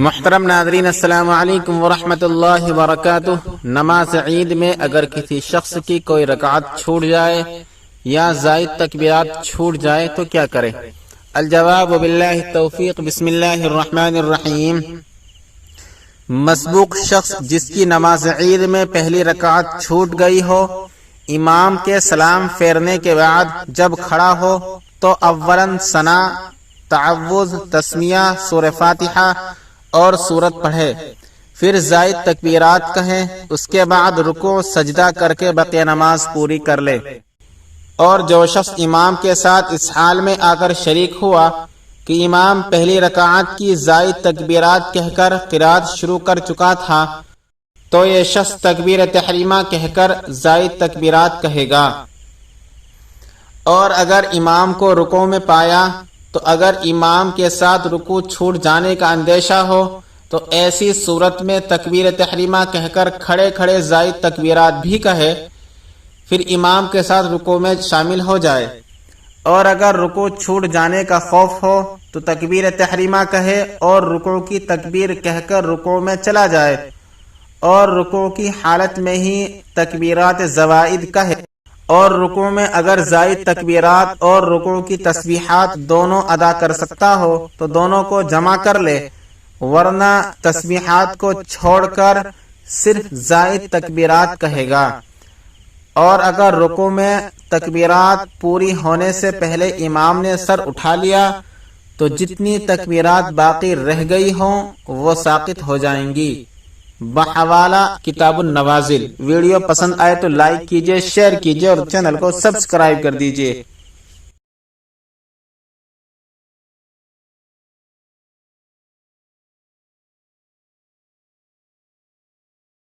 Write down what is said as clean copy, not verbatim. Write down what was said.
محترم ناظرین، السلام علیکم ورحمۃ اللہ وبرکاتہ۔ نماز عید میں اگر کسی شخص کی کوئی رکعت چھوٹ جائے یا زائد تکبیرات چھوٹ جائے تو کیا کرے؟ الجواب باللہ التوفیق۔ بسم اللہ الرحمن الرحیم۔ مسبوق شخص جس کی نماز عید میں پہلی رکعت چھوٹ گئی ہو، امام کے سلام پھیرنے کے بعد جب کھڑا ہو تو اولاً ثنا، تعوذ، تسمیہ، سورہ فاتحہ اور سورت پڑھے، پھر زائد تکبیرات کہیں، اس کے بعد رکوع سجدہ کر کے بقیہ نماز پوری کر لے۔ اور جو شخص امام کے ساتھ اس حال میں آ کر شریک ہوا کہ امام پہلی رکعت کی زائد تکبیرات کہہ کر قرات شروع کر چکا تھا تو یہ شخص تکبیر تحریمہ کہہ کر زائد تکبیرات کہے گا۔ اور اگر امام کو رکوع میں پایا تو اگر امام کے ساتھ رکوع چھوٹ جانے کا اندیشہ ہو تو ایسی صورت میں تکبیر تحریمہ کہہ کر کھڑے کھڑے زائد تکبیرات بھی کہے، پھر امام کے ساتھ رکوع میں شامل ہو جائے۔ اور اگر رکوع چھوٹ جانے کا خوف ہو تو تکبیر تحریمہ کہے اور رکوع کی تکبیر کہہ کر رکوع میں چلا جائے، اور رکوع کی حالت میں ہی تکبیرات زوائد کہے، اور رکوع میں اگر زائد تکبیرات اور رکوع کی تسبیحات دونوں ادا کر سکتا ہو تو دونوں کو جمع کر لے، ورنہ تسبیحات کو چھوڑ کر صرف زائد تکبیرات کہے گا۔ اور اگر رکوع میں تکبیرات پوری ہونے سے پہلے امام نے سر اٹھا لیا تو جتنی تکبیرات باقی رہ گئی ہوں وہ ساقط ہو جائیں گی۔ بحوالہ کتاب النوازل۔ ویڈیو پسند آئے تو لائک کیجئے، شیئر کیجئے اور چینل کو سبسکرائب کر دیجئے۔